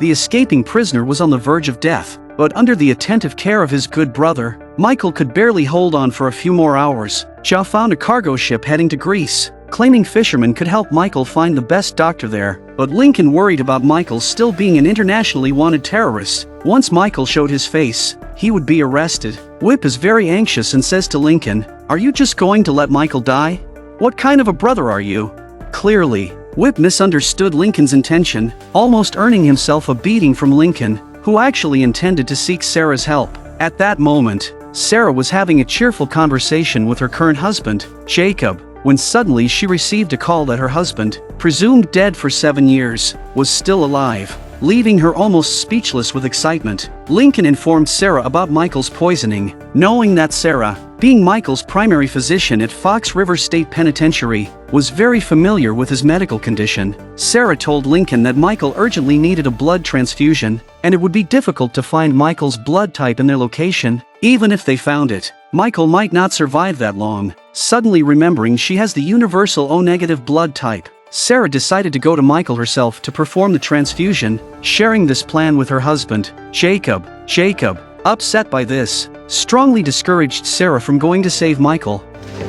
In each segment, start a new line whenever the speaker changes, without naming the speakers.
the escaping prisoner was on the verge of death, but under the attentive care of his good brother, Michael could barely hold on for a few more hours. Shaw found a cargo ship heading to Greece, claiming fishermen could help Michael find the best doctor there, but Lincoln worried about Michael still being an internationally wanted terrorist. Once Michael showed his face, he would be arrested. Whip is very anxious and says to Lincoln, "Are you just going to let Michael die? What kind of a brother are you?" Clearly, Whip misunderstood Lincoln's intention, almost earning himself a beating from Lincoln, who actually intended to seek Sarah's help. At that moment, Sarah was having a cheerful conversation with her current husband, Jacob, when suddenly she received a call that her husband, presumed dead for 7 years, was still alive, leaving her almost speechless with excitement. Lincoln informed Sarah about Michael's poisoning, knowing that Sarah, being Michael's primary physician at Fox River State Penitentiary, was very familiar with his medical condition. Sarah told Lincoln that Michael urgently needed a blood transfusion, and it would be difficult to find Michael's blood type and their location. Even if they found it, Michael might not survive that long. Suddenly remembering she has the universal O-negative blood type, Sarah decided to go to Michael herself to perform the transfusion, sharing this plan with her husband, Jacob. Jacob, upset by this, strongly discouraged Sarah from going to save Michael.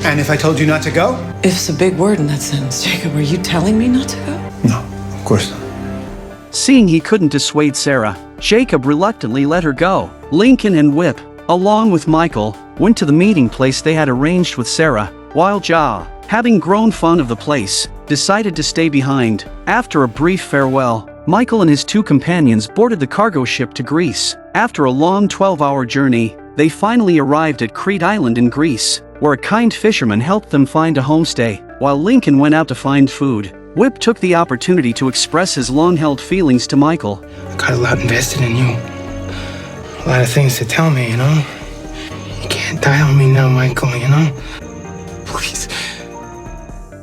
And if I told you not to go?
If's a big word in that sentence, Jacob. Are you telling me not to go?
No, of course not.
Seeing he couldn't dissuade Sarah, Jacob reluctantly let her go. Lincoln and Whip, along with Michael, went to the meeting place they had arranged with Sarah, while Ja, having grown fond of the place, decided to stay behind. After a brief farewell, Michael and his 2 companions boarded the cargo ship to Greece. After a long 12-hour journey, they finally arrived at Crete Island in Greece, where a kind fisherman helped them find a homestay. While Lincoln went out to find food, Whip took the opportunity to express his long-held feelings to Michael.
I got a lot invested in you. A lot of things to tell me, you know? You can't die on me now, Michael, you know? Please.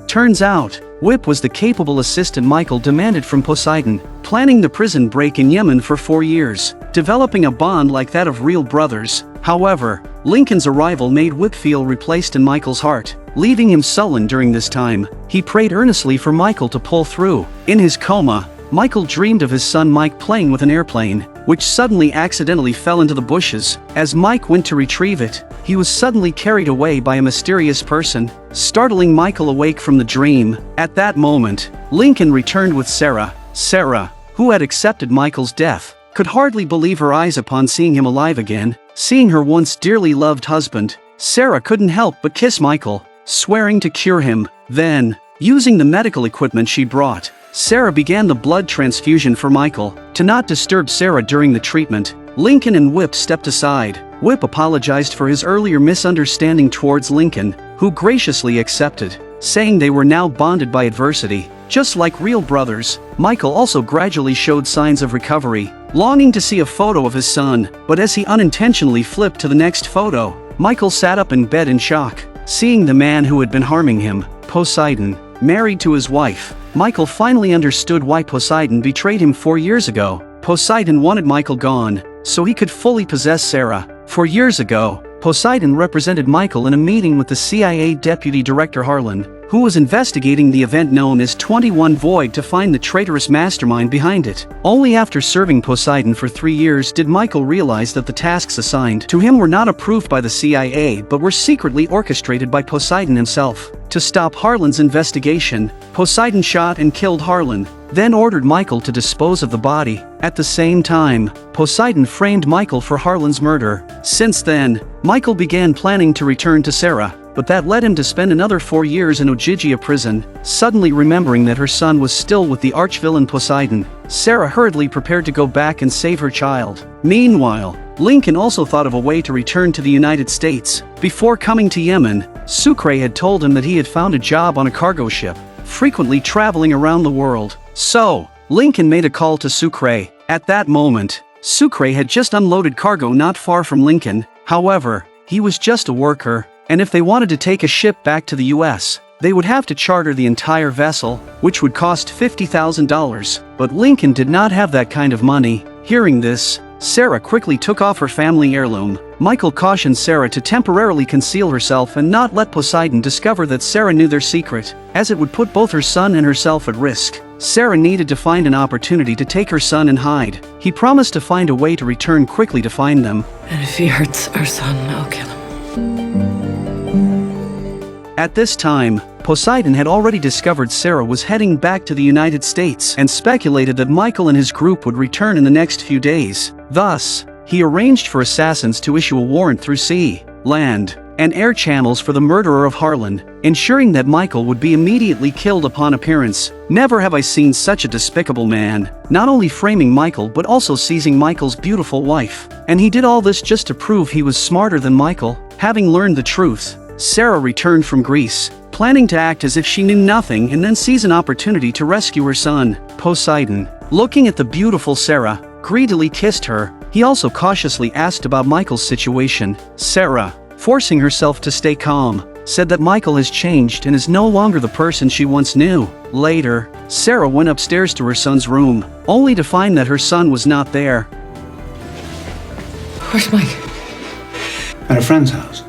Turns out, Whip was the capable assistant Michael demanded from Poseidon, planning the prison break in Yemen for 4 years, developing a bond like that of real brothers. However, Lincoln's arrival made Whip feel replaced in Michael's heart, leaving him sullen during this time. He prayed earnestly for Michael to pull through. In his coma, Michael dreamed of his son Mike playing with an airplane, which suddenly accidentally fell into the bushes. As Mike went to retrieve it, he was suddenly carried away by a mysterious person, startling Michael awake from the dream. At that moment, Lincoln returned with Sarah. Sarah, who had accepted Michael's death, could hardly believe her eyes upon seeing him alive again. Seeing her once dearly loved husband, Sarah couldn't help but kiss Michael, swearing to cure him. Then, using the medical equipment she brought, Sarah began the blood transfusion for Michael. To not disturb Sarah during the treatment, Lincoln and Whip stepped aside. Whip apologized for his earlier misunderstanding towards Lincoln, who graciously accepted, saying they were now bonded by adversity. Just like real brothers, Michael also gradually showed signs of recovery, longing to see a photo of his son, but as he unintentionally flipped to the next photo, Michael sat up in bed in shock. Seeing the man who had been harming him, Poseidon, married to his wife, Michael finally understood why Poseidon betrayed him 4 years ago. Poseidon wanted Michael gone, so he could fully possess Sarah. 4 years ago, Poseidon represented Michael in a meeting with the CIA Deputy Director Harlan, who was investigating the event known as 21 Void to find the traitorous mastermind behind it. Only after serving Poseidon for 3 years did Michael realize that the tasks assigned to him were not approved by the CIA but were secretly orchestrated by Poseidon himself. To stop Harlan's investigation, Poseidon shot and killed Harlan, then ordered Michael to dispose of the body. At the same time, Poseidon framed Michael for Harlan's murder. Since then, Michael began planning to return to Sarah, but that led him to spend another 4 years in Ogygia prison. Suddenly remembering that her son was still with the arch-villain Poseidon, Sarah hurriedly prepared to go back and save her child. Meanwhile, Lincoln also thought of a way to return to the United States. Before coming to Yemen, Sucre had told him that he had found a job on a cargo ship, frequently traveling around the world. So, Lincoln made a call to Sucre. At that moment, Sucre had just unloaded cargo not far from Lincoln. However, he was just a worker, and if they wanted to take a ship back to the US, they would have to charter the entire vessel, which would cost $50,000. But Lincoln did not have that kind of money. Hearing this, Sarah quickly took off her family heirloom, Michael cautioned Sarah to temporarily conceal herself and not let Poseidon discover that Sarah knew their secret, as it would put both her son and herself at risk. Sarah needed to find an opportunity to take her son and hide. He promised to find a way to return quickly to find them.
And if he hurts our son, I'll kill him.
At this time, Poseidon had already discovered Sarah was heading back to the United States and speculated that Michael and his group would return in the next few days. Thus, he arranged for assassins to issue a warrant through sea, land, and air channels for the murderer of Harlan, ensuring that Michael would be immediately killed upon appearance. Never have I seen such a despicable man, not only framing Michael but also seizing Michael's beautiful wife. And he did all this just to prove he was smarter than Michael. Having learned the truth, Sarah returned from Greece, planning to act as if she knew nothing and then seize an opportunity to rescue her son, Poseidon. Looking at the beautiful Sarah, greedily kissed her. He also cautiously asked about Michael's situation. Sarah, forcing herself to stay calm, said that Michael has changed and is no longer the person she once knew. Later, Sarah went upstairs to her son's room, only to find that her son was not there.
Where's Mike?
At a friend's house.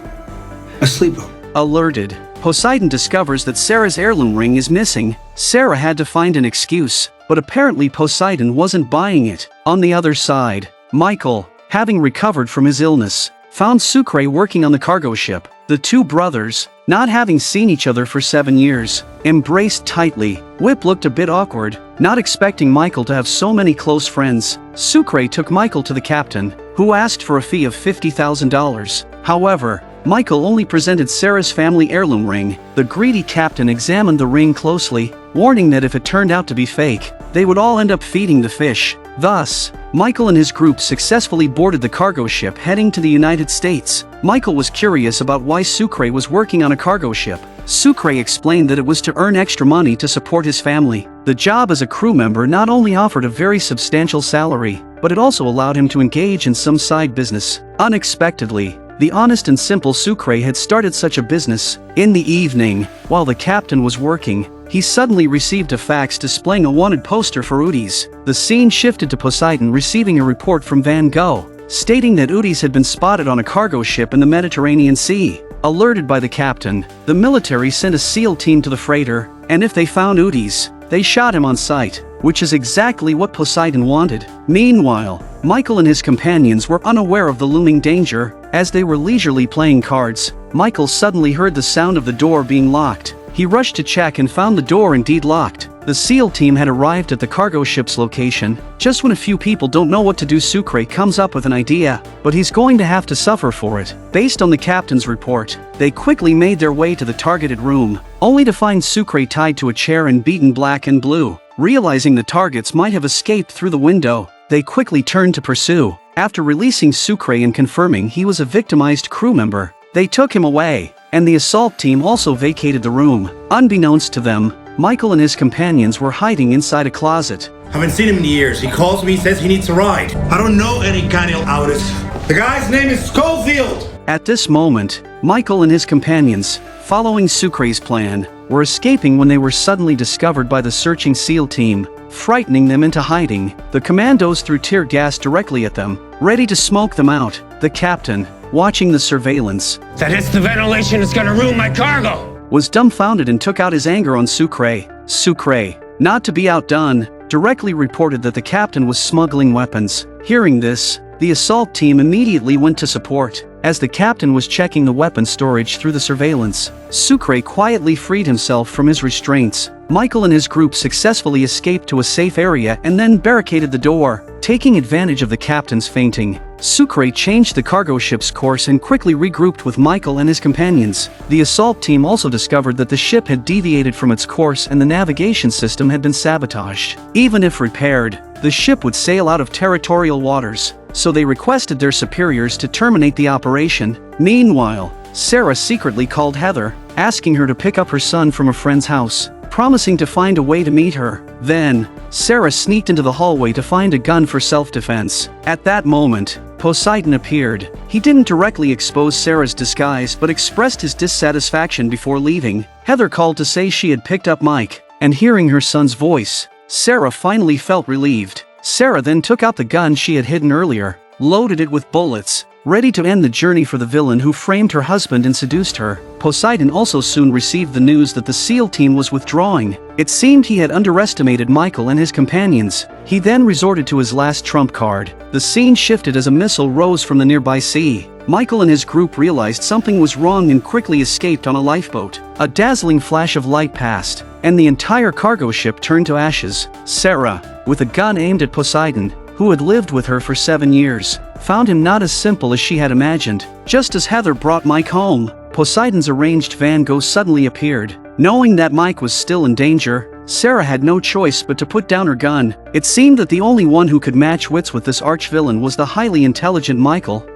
A sleepover.
Alerted, Poseidon discovers that Sarah's heirloom ring is missing. Sarah had to find an excuse, but apparently Poseidon wasn't buying it. On the other side, Michael, having recovered from his illness, found Sucre working on the cargo ship. The two brothers, not having seen each other for 7 years, embraced tightly. Whip looked a bit awkward, not expecting Michael to have so many close friends. Sucre took Michael to the captain, who asked for a fee of $50,000. However, Michael only presented Sarah's family heirloom ring. The greedy captain examined the ring closely, warning that if it turned out to be fake, they would all end up feeding the fish. Thus, Michael and his group successfully boarded the cargo ship heading to the United States. Michael was curious about why Sucre was working on a cargo ship. Sucre explained that it was to earn extra money to support his family. The job as a crew member not only offered a very substantial salary, but it also allowed him to engage in some side business. Unexpectedly, the honest and simple Sucre had started such a business. In the evening, while the captain was working, he suddenly received a fax displaying a wanted poster for Udis. The scene shifted to Poseidon receiving a report from Van Gogh, stating that Udis had been spotted on a cargo ship in the Mediterranean Sea. Alerted by the captain, the military sent a SEAL team to the freighter, and if they found Udis, they shot him on sight, which is exactly what Poseidon wanted. Meanwhile, Michael and his companions were unaware of the looming danger. As they were leisurely playing cards, Michael suddenly heard the sound of the door being locked. He rushed to check and found the door indeed locked. The SEAL team had arrived at the cargo ship's location. Just when a few people don't know what to do, Sucre comes up with an idea, but he's going to have to suffer for it. Based on the captain's report, they quickly made their way to the targeted room, only to find Sucre tied to a chair and beaten black and blue. Realizing the targets might have escaped through the window, they quickly turned to pursue. After releasing Sucre and confirming he was a victimized crew member, they took him away, and the assault team also vacated the room. Unbeknownst to them, Michael and his companions were hiding inside a closet.
Haven't seen him in years. He calls me, says he needs a ride. I don't know any kind of artist. The guy's name is Schofield.
At this moment, Michael and his companions, following Sucre's plan, were escaping when they were suddenly discovered by the searching SEAL team, frightening them into hiding. The commandos threw tear gas directly at them, ready to smoke them out. The captain, watching the surveillance,
That hits the ventilation is gonna ruin my cargo!
was dumbfounded and took out his anger on Sucre. Sucre, not to be outdone, directly reported that the captain was smuggling weapons. Hearing this, the assault team immediately went to support. As the captain was checking the weapon storage through the surveillance, Sucre quietly freed himself from his restraints. Michael and his group successfully escaped to a safe area and then barricaded the door. Taking advantage of the captain's fainting, Sucre changed the cargo ship's course and quickly regrouped with Michael and his companions. The assault team also discovered that the ship had deviated from its course and the navigation system had been sabotaged. Even if repaired, the ship would sail out of territorial waters, so they requested their superiors to terminate the operation. Meanwhile, Sarah secretly called Heather, asking her to pick up her son from a friend's house, promising to find a way to meet her. Then, Sarah sneaked into the hallway to find a gun for self-defense. At that moment, Poseidon appeared. He didn't directly expose Sarah's disguise but expressed his dissatisfaction before leaving. Heather called to say she had picked up Mike, and hearing her son's voice, Sarah finally felt relieved. Sarah then took out the gun she had hidden earlier, loaded it with bullets, ready to end the journey for the villain who framed her husband and seduced her. Poseidon also soon received the news that the SEAL team was withdrawing. It seemed he had underestimated Michael and his companions. He then resorted to his last trump card. The scene shifted as a missile rose from the nearby sea. Michael and his group realized something was wrong and quickly escaped on a lifeboat. A dazzling flash of light passed, and the entire cargo ship turned to ashes. Sarah, with a gun aimed at Poseidon, who had lived with her for 7 years, found him not as simple as she had imagined. Just as Heather brought Mike home, Poseidon's arranged Van Gogh suddenly appeared. Knowing that Mike was still in danger, Sarah had no choice but to put down her gun. It seemed that the only one who could match wits with this arch-villain was the highly intelligent Michael,